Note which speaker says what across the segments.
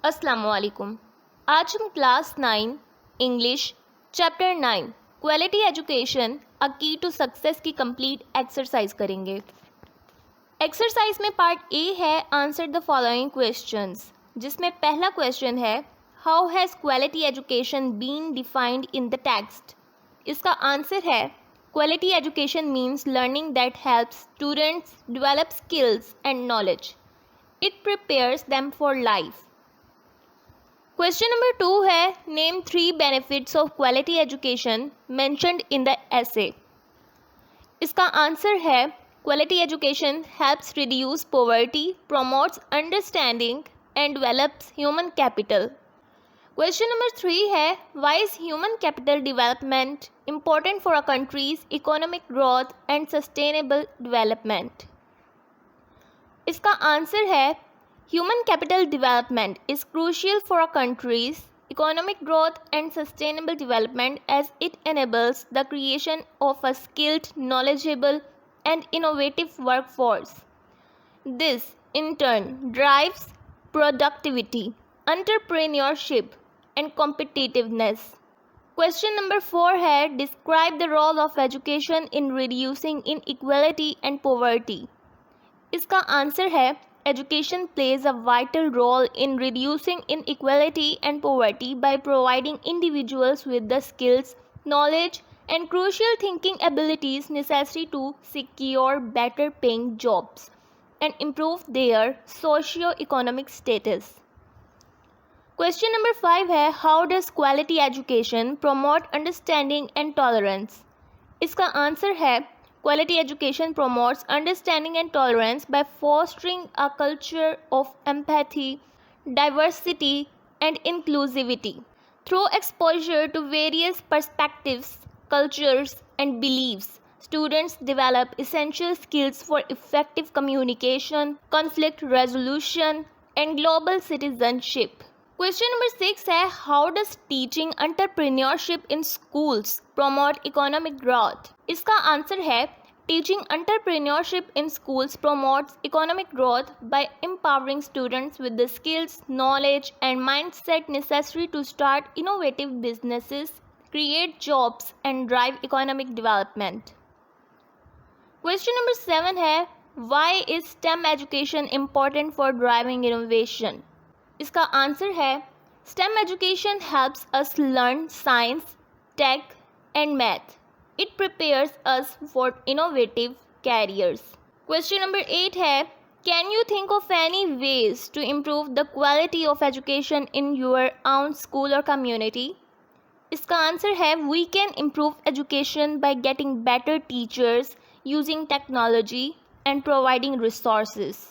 Speaker 1: अस्सलामुअलैकुम। आज हम class 9 English chapter 9 quality education a key to success की कंप्लीट एक्सरसाइज करेंगे। एक्सरसाइज में पार्ट ए है आंसर द फॉलोइंग क्वेश्चंस, जिसमें पहला क्वेश्चन है how has quality education been defined in the text. इसका आंसर है quality education means learning that helps students develop skills and knowledge. It prepares them for life. Question number 2 है name 3 benefits of quality education mentioned in the essay. इसका answer है quality education helps reduce poverty, promotes understanding and develops human capital. Question number 3 है why is human capital development important for a countries economic growth and sustainable development. इसका answer है Human capital development is crucial for a country's economic growth and sustainable development as it enables the creation of a skilled, knowledgeable, and innovative workforce. This, in turn, drives productivity, entrepreneurship, and competitiveness. Question number 4 है describe the role of education in reducing inequality and poverty. इसका answer है Education plays a vital role in reducing inequality and poverty by providing individuals with the skills, knowledge, and crucial thinking abilities necessary to secure better paying jobs and improve their socio-economic status. Question number 5 है How does quality education promote understanding and tolerance? इसका answer है Quality education promotes understanding and tolerance by fostering a culture of empathy, diversity, and inclusivity. Through exposure to various perspectives, cultures, and beliefs, students develop essential skills for effective communication, conflict resolution, and global citizenship. Question number 6 है How does teaching entrepreneurship in schools promote economic growth? इसका answer है Teaching entrepreneurship in schools promotes economic growth by empowering students with the skills, knowledge, and mindset necessary to start innovative businesses, create jobs, and drive economic development. Question number 7 है Why is STEM education important for driving innovation? इसका answer है STEM education helps us learn science, tech, and math. It prepares us for innovative careers. Question number 8 है Can you think of any ways to improve the quality of education in your own school or community? इसका answer है We can improve education by getting better teachers, using technology, and providing resources.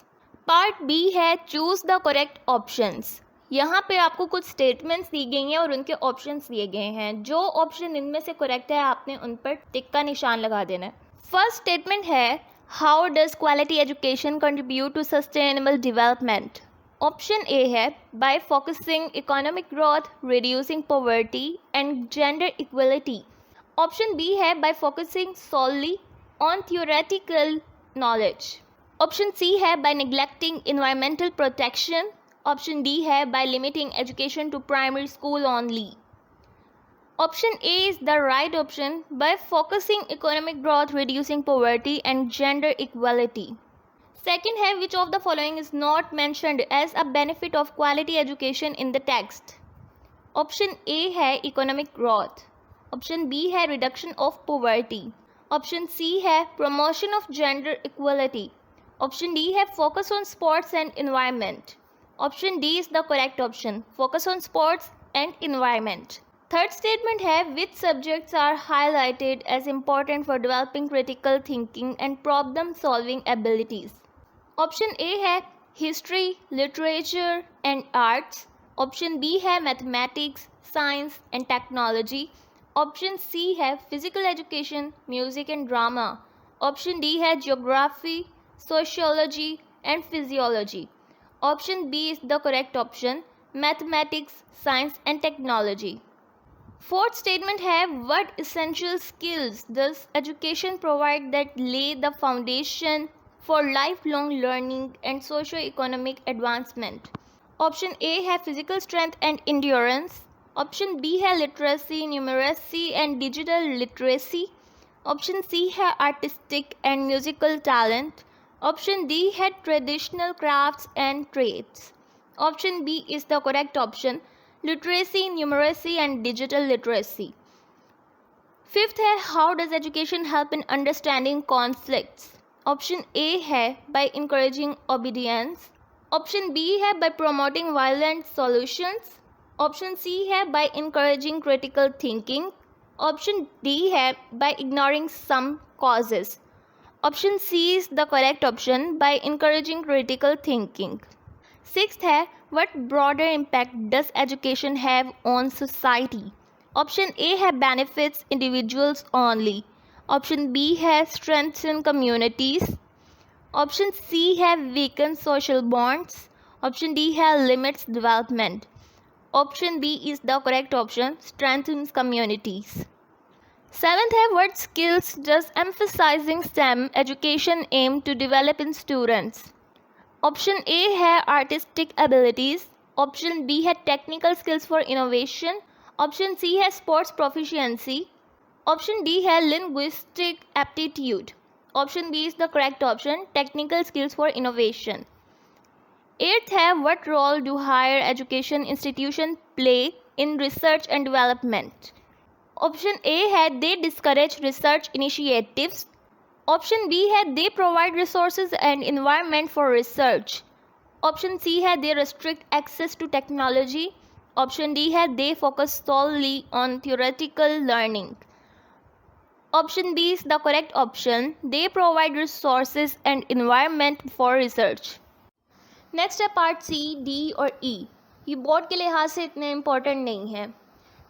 Speaker 1: Part B है Choose the correct options. यहाँ पे आपको कुछ statements दी गई हैं और उनके ऑप्शंस दिए गए हैं। जो ऑप्शन इनमें से करेक्ट है आपने उन पर टिक का निशान लगा देना है। फर्स्ट स्टेटमेंट है how does quality education contribute to sustainable development. Option A है by focusing economic growth, reducing poverty and gender equality. Option B है by focusing solely on theoretical knowledge. Option C है by neglecting environmental protection. Option D है by limiting education to primary school only. Option A is the right option by focusing economic growth, reducing poverty and gender equality. Second है which of the following is not mentioned as a benefit of quality education in the text. Option A है economic growth. Option B है reduction of poverty. Option C है promotion of gender equality. Option D है focus on sports and environment. Option D is the correct option. Focus on sports and environment. Third statement है which subjects are highlighted as important for developing critical thinking and problem solving abilities. Option A है history, literature and arts. Option B है mathematics, science and technology. Option C है physical education, music and drama. Option D है geography, sociology and physiology. Option B is the correct option, mathematics, science and technology. Fourth statement है what essential skills does education provide that lay the foundation for lifelong learning and socio-economic advancement. Option A है physical strength and endurance, option B है literacy, numeracy and digital literacy, option C है artistic and musical talent, option D है traditional crafts and trades. Option B is the correct option, literacy, numeracy and digital literacy. Fifth है how does education help in understanding conflicts. Option A है by encouraging obedience, option B है by promoting violent solutions, option C है by encouraging critical thinking, option D है by ignoring some causes. Option C is the correct option, by encouraging critical thinking. Sixth है what broader impact does education have on society. Option A है benefits individuals only, option B है strengthen communities, option C है weaken social bonds, option D है limits development. Option B is the correct option, strengthens communities. Seventh है what skills does emphasizing STEM education aim to develop in students. Option A है artistic abilities, option B है technical skills for innovation, option C है sports proficiency, option D है linguistic aptitude. Option B is the correct option, technical skills for innovation. Eighth है what role do higher education institution play in research and development. Option A है they discourage research initiatives, option B है they provide resources and environment for research, option C है they restrict access to technology, option D है they focus solely on theoretical learning. Option B is the correct option, they provide resources and environment for research. Next है part C, D और E. ये board के लिहाज से इतने important नहीं है।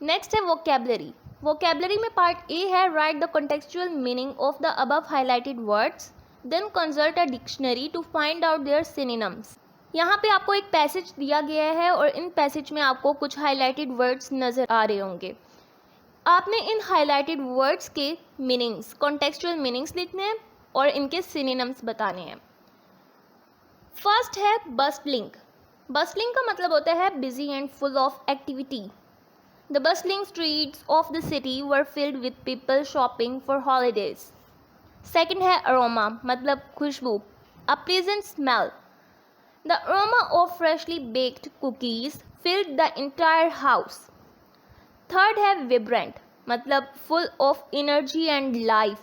Speaker 1: नेक्स्ट है वोकेबलरी। वोकेबलरी में पार्ट ए है write the contextual meaning of the above highlighted words, then consult a dictionary to find out their synonyms. यहाँ पे आपको एक पैसेज दिया गया है और इन पैसेज में आपको कुछ हाईलाइटेड वर्ड्स नज़र आ रहे होंगे। आपने इन हाईलाइटेड वर्ड्स के मीनिंग्स, कॉन्टेक्चुअल मीनिंग्स लिखने हैं और इनके सिनोनिम्स बताने हैं। फर्स्ट है बस्टलिंग। बस्टलिंग का मतलब होता है busy and full of activity. The bustling streets of the city were filled with people shopping for holidays. Second है अरोमा, मतलब खुशबू, a pleasant smell. The aroma of freshly baked cookies filled the entire house. Third है vibrant, मतलब full of energy and life.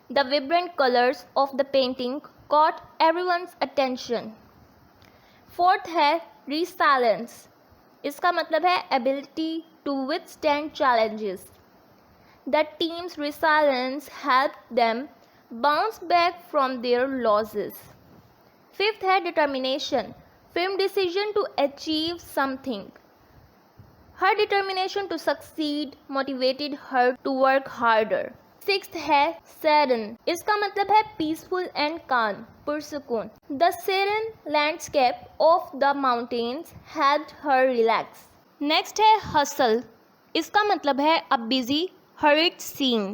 Speaker 1: The vibrant colours of the painting caught everyone's attention. Fourth है resilience, इसका मतलब है ability to withstand challenges. The team's resilience helped them bounce back from their losses. Fifth है determination, firm decision to achieve something. Her determination to succeed motivated her to work harder. Sixth है serene, इसका मतलब है peaceful and calm, पुरसुकून। The serene landscape of the mountains helped her relax. Next है hustle, इसका मतलब है a busy hurried scene.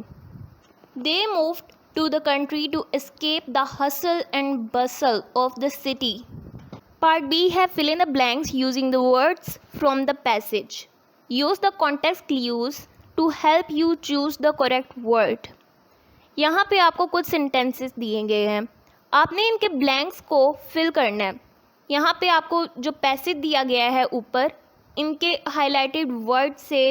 Speaker 1: They moved to the country to escape the hustle and bustle of the city. Part B है fill in the blanks using the words from the passage. Use the context clues to help you choose the correct word. यहाँ पे आपको कुछ sentences दिए गए हैं, आपने इनके ब्लैंक्स को फिल करना है। यहाँ पे आपको जो पैसेज दिया गया है ऊपर, इनके हाईलाइटेड वर्ड से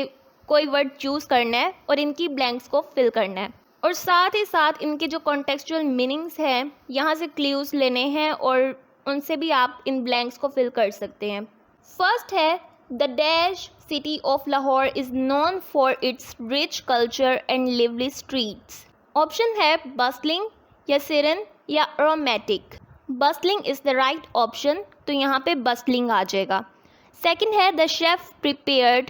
Speaker 1: कोई वर्ड चूज़ करना है और इनकी ब्लैंक्स को फिल करना है, और साथ ही साथ इनके जो कॉन्टेक्चुअल मीनिंग्स हैं यहाँ से क्लूज लेने हैं और उनसे भी आप इन ब्लैंक्स को फिल कर सकते हैं। फर्स्ट है the dash city of Lahore is known for its rich culture and lively streets. Option है बस्टलिंग या serene या aromatic। Bustling is the right option, तो यहाँ पे बस्टलिंग आ जाएगा। सेकंड है the chef prepared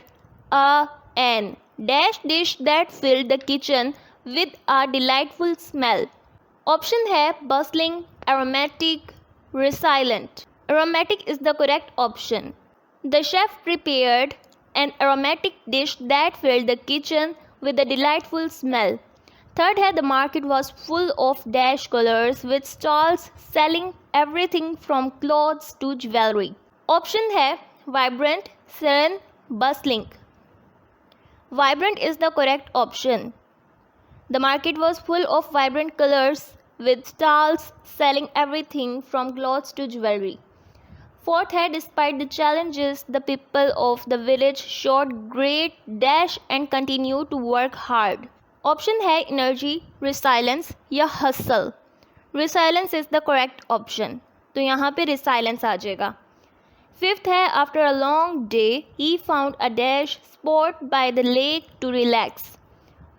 Speaker 1: N dash dish that filled the kitchen with a delightful smell. Option है bustling, aromatic, resilient. Aromatic is the correct option. The chef prepared an aromatic dish that filled the kitchen with a delightful smell. Third है the market was full of dash colors with stalls selling everything from clothes to jewelry. Option है vibrant, serene, bustling. Vibrant is the correct option. The market was full of vibrant colors with stalls selling everything from clothes to jewelry. Fourth है, despite the challenges, the people of the village showed great dash and continued to work hard. Option है energy, resilience या hustle. Resilience is the correct option. तो यहाँ पे resilience आ जाएगा. Fifth है, after a long day, he found a dash spot by the lake to relax.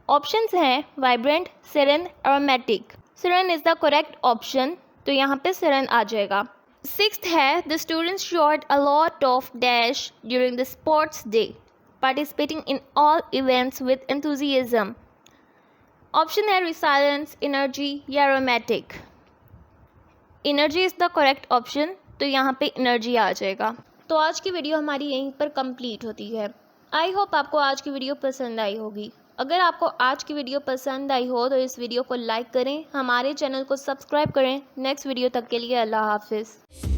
Speaker 1: Options हैं vibrant, serene, aromatic. Serene is the correct option. तो यहाँ पे serene आ जाएगा. Sixth है, the students showed a lot of dash during the sports day, participating in all events with enthusiasm. Option है resilience, energy या aromatic. Energy is the correct option. तो यहाँ पे एनर्जी आ जाएगा. तो आज की वीडियो हमारी यहीं पर कंप्लीट होती है. आई होप आपको आज की वीडियो पसंद आई होगी. अगर आपको आज की वीडियो पसंद आई हो तो इस वीडियो को लाइक करें, हमारे चैनल को सब्सक्राइब करें. नेक्स्ट वीडियो तक के लिए अल्लाह हाफिज़.